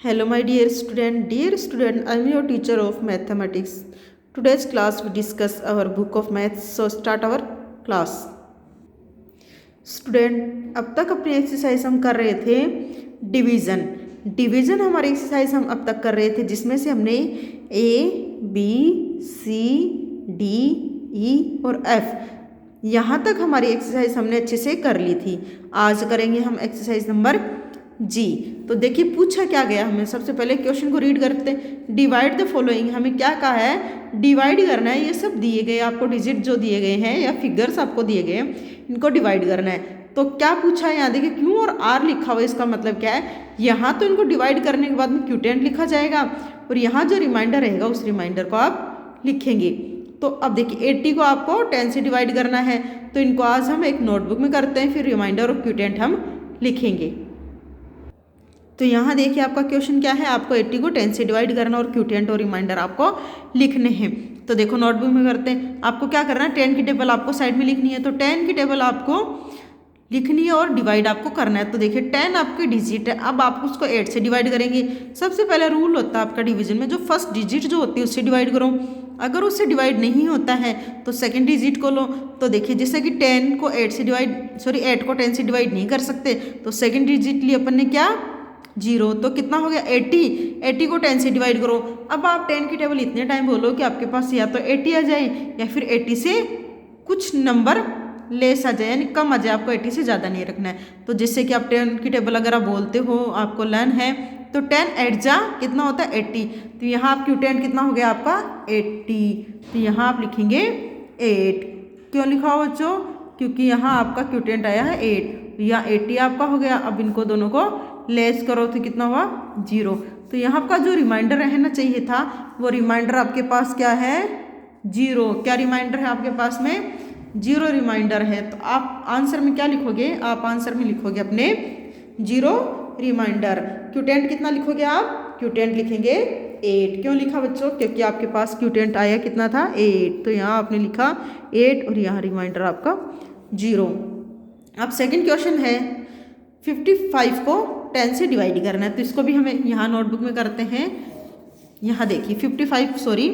Hello, my dear student. Dear student, I am your teacher of mathematics. Today's class we discuss our book of maths. So start our class. Student, अब तक अपनी exercise हम कर रहे थे division हमारी exercise हम अब तक कर रहे थे, जिसमें से हमने A, B, C, D, E और F यहाँ तक हमारी एक्सरसाइज हमने अच्छे से कर ली थी। आज करेंगे हम एक्सरसाइज नंबर जी। तो देखिए पूछा क्या गया हमें। सबसे पहले क्वेश्चन को रीड करते हैं। डिवाइड द फॉलोइंग, हमें क्या कहा है, डिवाइड करना है। ये सब दिए गए आपको डिजिट जो दिए गए हैं या फिगर्स आपको दिए गए हैं, इनको डिवाइड करना है। तो क्या पूछा है यहाँ देखिए, क्यू और आर लिखा हुआ है। इसका मतलब क्या है, यहाँ तो इनको डिवाइड करने के बाद में क्यूटेंट लिखा जाएगा और यहाँ जो रिमाइंडर रहेगा उस रिमाइंडर को आप लिखेंगे। तो अब देखिए 80 को आपको 10 से डिवाइड करना है, तो इनको आज हम एक नोटबुक में करते हैं, फिर रिमाइंडर और क्यूटेंट हम लिखेंगे। तो यहाँ देखिए आपका क्वेश्चन क्या है, आपको 80 को 10 से डिवाइड करना और क्यूटेंट और रिमाइंडर आपको लिखने हैं। तो देखो नोटबुक में करते हैं। आपको क्या करना है, 10 की टेबल आपको साइड में लिखनी है। तो 10 की टेबल आपको लिखनी है और डिवाइड आपको करना है। तो देखिए 10 आपकी डिजिट है, अब आप उसको 8 से डिवाइड करेंगे। सबसे पहले रूल होता है आपका डिवीजन में, जो फर्स्ट डिजिट जो होती है उससे डिवाइड करो। अगर उससे डिवाइड नहीं होता है तो सेकंड डिजिट को लो। तो देखिए जैसे कि 8 को 10 से डिवाइड नहीं कर सकते, तो सेकंड डिजिट लिए अपन ने क्या, 0। तो कितना हो गया 80 को 10 से डिवाइड करो। अब आप 10 की टेबल इतने टाइम बोलो कि आपके पास या तो 80 आ जाए या फिर 80 से कुछ नंबर लेस आ जाए, यानी कम आ जाए। आपको 80 से ज़्यादा नहीं रखना है। तो जिससे कि आप 10 की टेबल अगर आप बोलते हो, आपको लर्न है, तो 10 8 जा कितना होता है 80। तो यहाँ आप क्यूटेंट कितना हो गया आपका 80। तो यहाँ आप लिखेंगे 8। क्यों लिखा हो बच्चों, क्योंकि यहाँ आपका क्यूटेंट आया है 8। यहाँ 80 आपका हो गया। अब इनको दोनों को लेस करो तो कितना हुआ 0। तो यहाँ आपका जो रिमाइंडर रहना चाहिए था वो रिमाइंडर आपके पास क्या है 0। क्या रिमाइंडर है आपके पास में, 0 रिमाइंडर है। तो आप आंसर में क्या लिखोगे, आप आंसर में लिखोगे अपने 0 रिमाइंडर। क्यूटेंट कितना लिखोगे आप, क्यूटेंट लिखेंगे 8। क्यों लिखा बच्चों, क्योंकि आपके पास क्यूटेंट आया कितना था 8। तो यहाँ आपने लिखा 8 और यहाँ रिमाइंडर आपका 0। अब सेकंड क्वेश्चन है 55 को 10 से डिवाइड करना है। तो इसको भी हमें यहाँ नोटबुक में करते हैं। यहाँ देखिए 55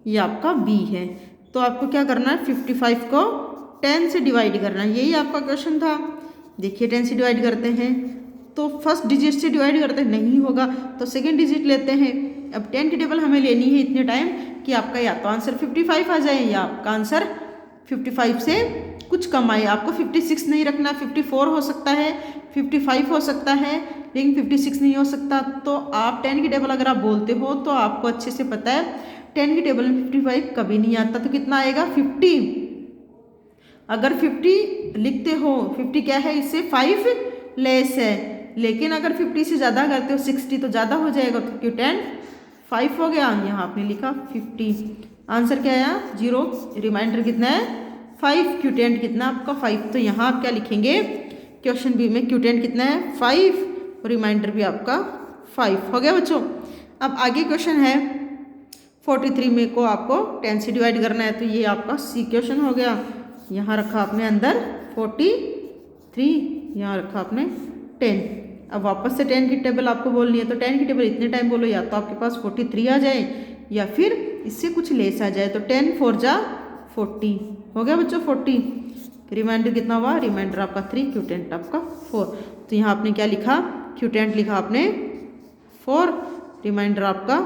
ये आपका बी है। तो आपको क्या करना है, 55 को 10 से डिवाइड करना है। यही आपका क्वेश्चन था। देखिए 10 से डिवाइड करते हैं तो फर्स्ट डिजिट से डिवाइड करते हैं, नहीं होगा तो सेकंड डिजिट लेते हैं। अब 10 की टेबल हमें लेनी है इतने टाइम कि आपका या तो आंसर 55 आ जाए या आपका आंसर 55 से कुछ कम आए। आपको 56 नहीं रखना, 54 हो सकता है, 55 हो सकता है, लेकिन 56 नहीं हो सकता। तो आप 10 की टेबल अगर आप बोलते हो तो आपको अच्छे से पता है 10 की टेबल में 55 कभी नहीं आता। तो कितना आएगा 50। अगर 50 लिखते हो, 50 क्या है, इससे 5 लेस है। लेकिन अगर 50 से ज़्यादा करते हो 60 तो ज़्यादा हो जाएगा। तो क्यूटेंट 5 हो गया। यहाँ आपने लिखा 50। आंसर क्या आया 0। रिमाइंडर कितना है 5। क्यूटेंट कितना आपका 5। तो यहाँ आप क्या लिखेंगे, क्वेश्चन बी में क्यूटेंट कितना है 5 और रिमाइंडर भी आपका 5 हो गया बच्चों। अब आगे क्वेश्चन है 43 में को आपको 10 से डिवाइड करना है। तो ये आपका सी क्वेश्चन हो गया। यहाँ रखा आपने अंदर 43, यहाँ रखा आपने 10। अब वापस से 10 की टेबल आपको बोलनी है। तो 10 की टेबल इतने टाइम बोलो, या तो आपके पास 43 आ जाए या फिर इससे कुछ लेस आ जाए। तो 10 4 जा 40 हो गया बच्चों 40। रिमाइंडर कितना हुआ, रिमाइंडर आपका 3, क्यूटेंट आपका 4। तो यहाँ आपने क्या लिखा, क्यूटेंट लिखा आपने 4, रिमाइंडर आपका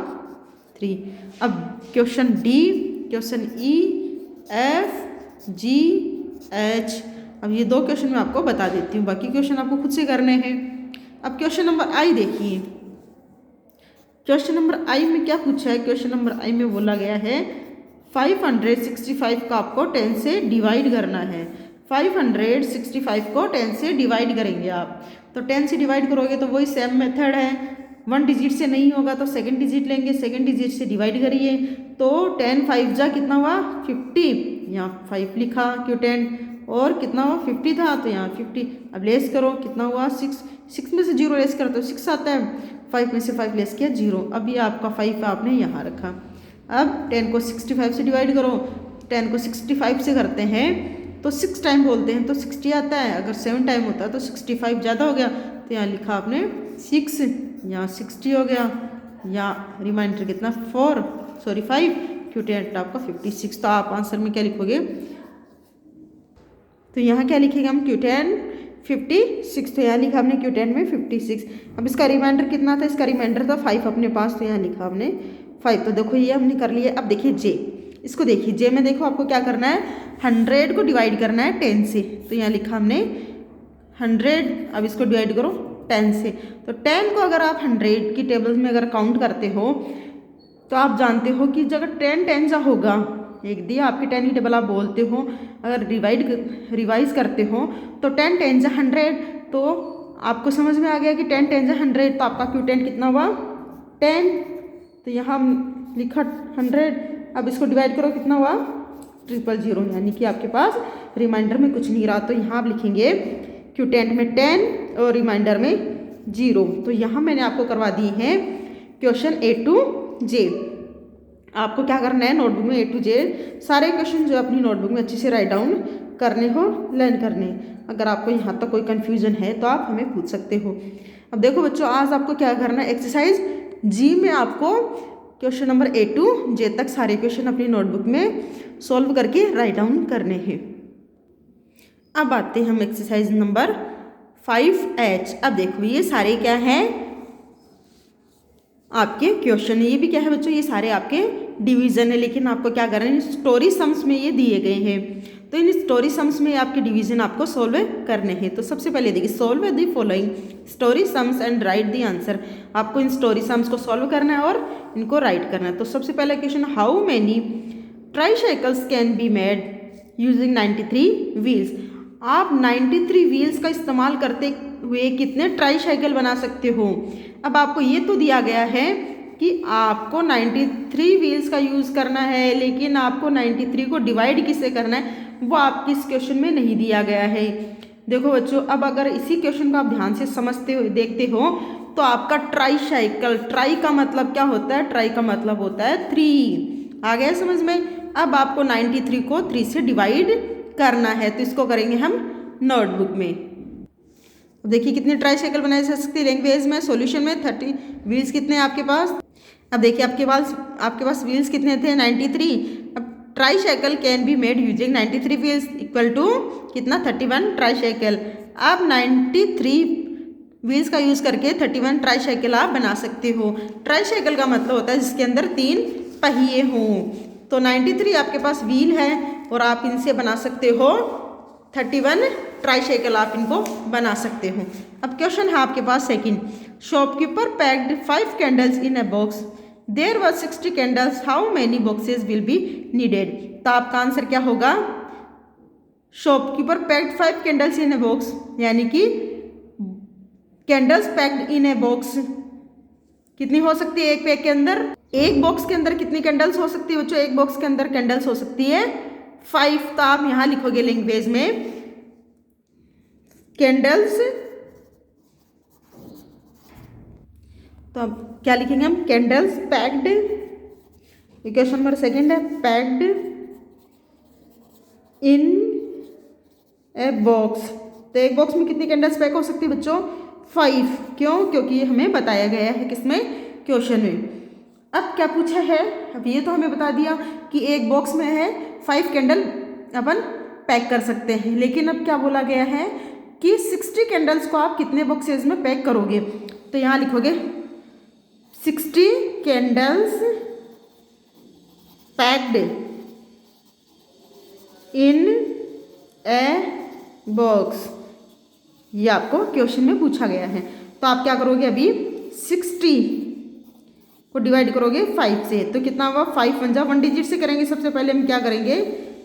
3। अब क्वेश्चन डी, क्वेश्चन ई, एफ, जी, एच। अब ये 2 क्वेश्चन मैं आपको बता देती हूँ, बाकी क्वेश्चन आपको खुद से करने हैं। अब क्वेश्चन नंबर आई देखिए। क्वेश्चन नंबर आई में क्या पूछा है, क्वेश्चन नंबर आई में बोला गया है 565 का आपको 10 से डिवाइड करना है। 565 को 10 से डिवाइड करेंगे आप। तो 10 से डिवाइड करोगे तो वही सेम मेथड है। 1 डिजिट से नहीं होगा तो सेकंड डिजिट लेंगे, सेकंड डिजिट से डिवाइड करिए। तो 10 5 जा कितना हुआ 50। यहाँ 5 लिखा क्यूटेंट, और कितना हुआ 50 था तो यहाँ 50। अब लेस करो कितना हुआ 6 में से 0 लेस करो तो 6 आता है। 5 में से 5 लेस किया 0। अब ये आपका 5 आपने यहाँ रखा। अब 10 को 65 से डिवाइड करो। 10 को 65 से करते हैं तो 6 टाइम बोलते हैं तो 60 आता है। अगर 7 टाइम होता है तो 65 ज़्यादा हो गया। तो यहाँ लिखा आपने 6, यहाँ 60 हो गया, या रिमाइंडर कितना 5, क्यूटेंट आपका 56। तो आप आंसर में क्या लिखोगे, तो यहाँ क्या लिखेगा हम क्यूटेंट 56। तो यहाँ लिखा हमने क्यूटेंट में 56। अब इसका रिमाइंडर कितना था, इसका रिमाइंडर था 5 अपने पास, तो यहाँ लिखा हमने 5। तो देखो ये हमने कर लिया। अब देखिए जे, इसको देखिए जे में देखो आपको क्या करना है, 100 को डिवाइड करना है 10 से। तो यहाँ लिखा हमने 100, अब इसको डिवाइड करो 10 से। तो 10 को अगर आप 100 की टेबल्स में अगर काउंट करते हो तो आप जानते हो कि जगह 10 10 जा होगा, एक दिया आपकी 10 की टेबल आप बोलते हो, अगर रिवाइज करते हो तो 10 10 जा 100। तो आपको समझ में आ गया कि 10 10 जा 100, तो आपका क्यूटेंट कितना हुआ 10। तो यहाँ लिखा 100, अब इसको डिवाइड करो कितना हुआ 000, यानी कि आपके पास रिमाइंडर में कुछ नहीं रहा। तो यहाँ आप लिखेंगे क्यूटेंट में 10 और रिमाइंडर में 0। तो यहाँ मैंने आपको करवा दी है क्वेश्चन A to J। आपको क्या करना है, नोटबुक में A to J सारे क्वेश्चन जो अपनी नोटबुक में अच्छे से राइट डाउन करने हो, लर्न करने। अगर आपको यहाँ तक कोई कन्फ्यूजन है तो आप हमें पूछ सकते हो। अब देखो बच्चों, आज आपको क्या करना है, एक्सरसाइज G में आपको question number A to J तक सारे क्वेश्चन अपनी नोटबुक में सॉल्व करके राइट डाउन करने हैं। अब आते हैं हम एक्सरसाइज नंबर 5H। अब देखो ये सारे क्या हैं, आपके क्वेश्चन है। ये भी क्या है बच्चों, ये सारे आपके डिवीजन है, लेकिन आपको क्या करना है, स्टोरी सम्स में ये दिए गए हैं। तो इन स्टोरी सम्स में आपके डिवीजन आपको सॉल्व करने हैं। तो सबसे पहले देखिए, solve the following story sums and right the answer. आपको इन स्टोरी सम्स को सॉल्व करना है और इनको राइट करना है। तो सबसे पहला question, how many tricycles can be made using 93 wheels. आप 93 व्हील्स का इस्तेमाल करते हुए कितने ट्राईसाइकिल बना सकते हो। अब आपको ये तो दिया गया है कि आपको 93 व्हील्स का यूज़ करना है, लेकिन आपको 93 को डिवाइड किससे करना है वो आपके इस क्वेश्चन में नहीं दिया गया है। देखो बच्चों, अब अगर इसी क्वेश्चन को आप ध्यान से समझते हो, देखते हो, तो आपका ट्राईसाइकिल, ट्राई का मतलब क्या होता है, ट्राई का मतलब होता है 3। आ गया समझ में। अब आपको 93 को 3 से डिवाइड करना है, तो इसको करेंगे हम नोटबुक में। देखिए कितने ट्राईसाइकिल बनाए जा सकते हैं लैंग्वेज में, सॉल्यूशन में 30 व्हील्स कितने हैं आपके पास। अब देखिए आपके पास व्हील्स कितने थे 93। अब tricycle can be made using 93 wheels equal to कितना 31 ट्राईसाइकिल। अब 93 व्हील्स का यूज़ करके 31 ट्राईसाइकिल आप बना सकते हो। ट्राईसाइकिल का मतलब होता है जिसके अंदर 3 पहिए हों। तो 93 आपके पास व्हील है और आप इनसे बना सकते हो 31 ट्राईसाइकिल, आप इनको बना सकते हो। अब क्वेश्चन है आपके पास second, shopkeeper packed 5 candles in a box, there were 60 candles, how many boxes will be needed. तो आपका आंसर क्या होगा, shopkeeper packed 5 candles in a box, यानी कि candles packed in a box कितनी हो सकती है एक पैक के अंदर, एक बॉक्स के अंदर कितनी कैंडल्स हो सकती है बच्चों, एक बॉक्स के अंदर कैंडल्स हो सकती है 5। तो आप यहां लिखोगे लैंग्वेज में कैंडल्स, तो अब क्या लिखेंगे हम, candles packed. Question number second है, पैक्ड इन ए बॉक्स। तो एक बॉक्स में कितनी कैंडल्स पैक हो सकती है बच्चों, 5। क्यों, क्योंकि ये हमें बताया गया है किसमें, क्वेश्चन में। अब क्या पूछा है, अब ये तो हमें बता दिया कि एक बॉक्स में है 5 कैंडल अपन पैक कर सकते हैं, लेकिन अब क्या बोला गया है कि 60 कैंडल्स को आप कितने बॉक्सेस में पैक करोगे। तो यहाँ लिखोगे 60 candles packed in a box, ये आपको क्वेश्चन में पूछा गया है। तो आप क्या करोगे, अभी 60 को डिवाइड करोगे 5 से, तो कितना होगा 5 1 जा 1 डिजिट से करेंगे। सबसे पहले हम क्या करेंगे,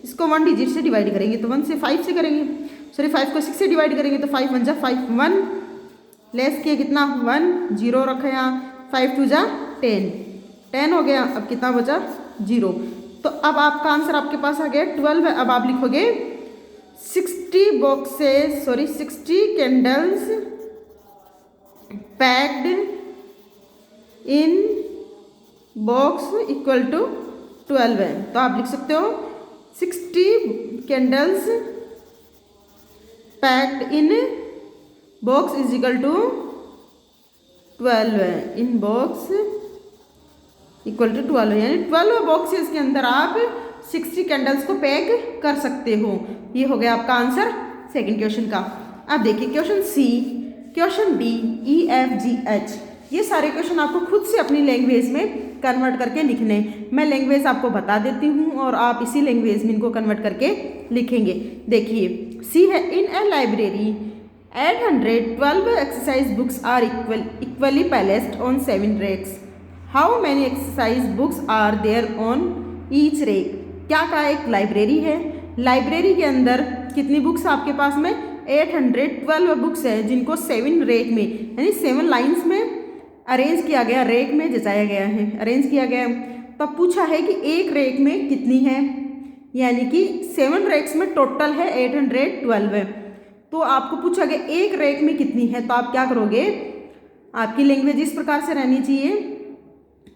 इसको 1 डिजिट से डिवाइड करेंगे, तो 1 से 5 से करेंगे, सॉरी 5 को 6 से डिवाइड करेंगे, तो 5 1 जा 5 1 लेस किया कितना 1 0 रखा यहाँ, 5 2 जा 10 हो गया। अब कितना बचा 0। तो अब आपका आंसर आपके पास आ गया 12 है। अब आप लिखोगे 60 candles packed in box equal to 12 है। तो आप लिख सकते हो 60 candles packed in box is equal to 12 in box equal to 12, यानी 12 बॉक्सेस के अंदर आप 60 कैंडल्स को पैक कर सकते हो। ये हो गया आपका आंसर सेकंड क्वेश्चन का। अब देखिए question C, question D, E F G H, ये सारे क्वेश्चन आपको खुद से अपनी लैंग्वेज में कन्वर्ट करके लिखने। मैं लैंग्वेज आपको बता देती हूँ और आप इसी लैंग्वेज में इनको कन्वर्ट करके लिखेंगे। देखिए सी है, in a library 812 exercise books are equally placed on 7 racks. How many exercise books are there on each rack. क्या कहा, एक लाइब्रेरी है, लाइब्रेरी के अंदर कितनी बुक्स आपके पास में 812 बुक्स है, जिनको 7 रैक में यानी 7 लाइन्स में अरेंज किया गया, रैक में जचाया गया है, अरेंज किया गया। तो पूछा है कि एक रैक में कितनी है, यानी कि 7 रैक्स में टोटल है 812। तो आपको पूछा गया एक रैक में कितनी है, तो आप क्या करोगे, आपकी लैंग्वेज इस प्रकार से रहनी चाहिए,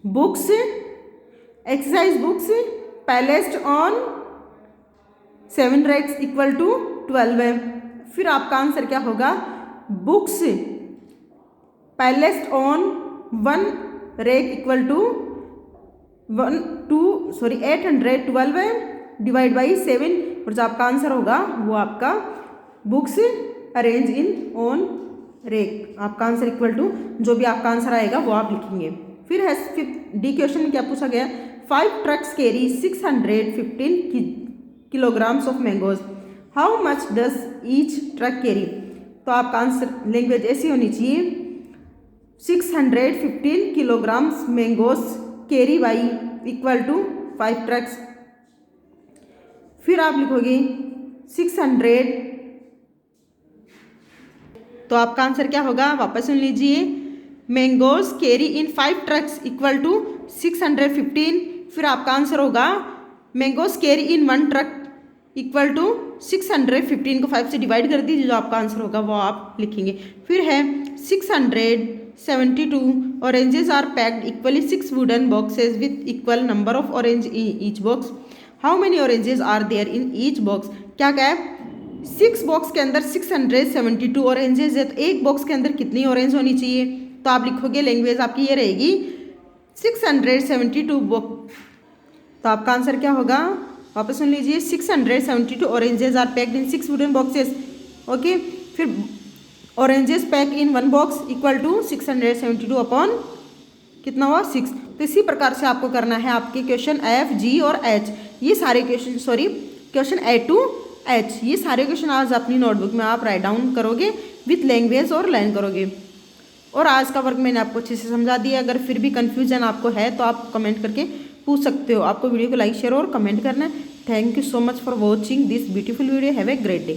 books exercise books placed on 7 racks equal to 12। फिर आपका आंसर क्या होगा, books placed on 1 rack equal to 812 divide by 7, और जो आपका आंसर होगा वो आपका books arrange in on rack. आपका आंसर इक्वल टू जो भी आपका आंसर आएगा वो आप लिखेंगे। फिर है डी क्वेश्चन में क्या पूछा गया, 5 trucks carry 615 kilograms of mangoes, how much does each truck carry. तो आपका आंसर लैंग्वेज ऐसी होनी चाहिए, 615 kilograms mangoes carry by equal to 5 trucks. फिर आप लिखोगे 600, तो आपका आंसर क्या होगा, वापस सुन लीजिए, mangoes carry in 5 trucks equal to 615। फिर आपका आंसर होगा mangoes carry in 1 truck equal to 615 को 5 से डिवाइड कर दीजिए, जो आपका आंसर होगा वो आप लिखेंगे। फिर है 672 oranges are packed equally 6 wooden boxes with equal number of orange in each box, how many oranges are there in each box. क्या क्या है, 6 बॉक्स के अंदर 672 ऑरेंजेस है, तो एक बॉक्स के अंदर कितनी ऑरेंज होनी चाहिए, तो आप लिखोगे, लैंग्वेज आपकी ये रहेगी 672 बॉक्स। तो आपका आंसर क्या होगा, वापस सुन लीजिए, 672 oranges are packed in 6 wooden boxes, okay. फिर oranges pack in 1 box equal to 672 upon कितना हुआ 6। तो इसी प्रकार से आपको करना है आपके क्वेश्चन एफ, जी और एच, ये सारे question, sorry question A to H, ये सारे क्वेश्चन आज अपनी नोटबुक में आप राइट डाउन करोगे विथ लैंग्वेज और लर्न करोगे। और आज का वर्क मैंने आपको अच्छे से समझा दिया। अगर फिर भी कन्फ्यूजन आपको है तो आप कमेंट करके पूछ सकते हो। आपको वीडियो को लाइक, शेयर और कमेंट करना है। Thank you so much for watching this beautiful video. Have a great day.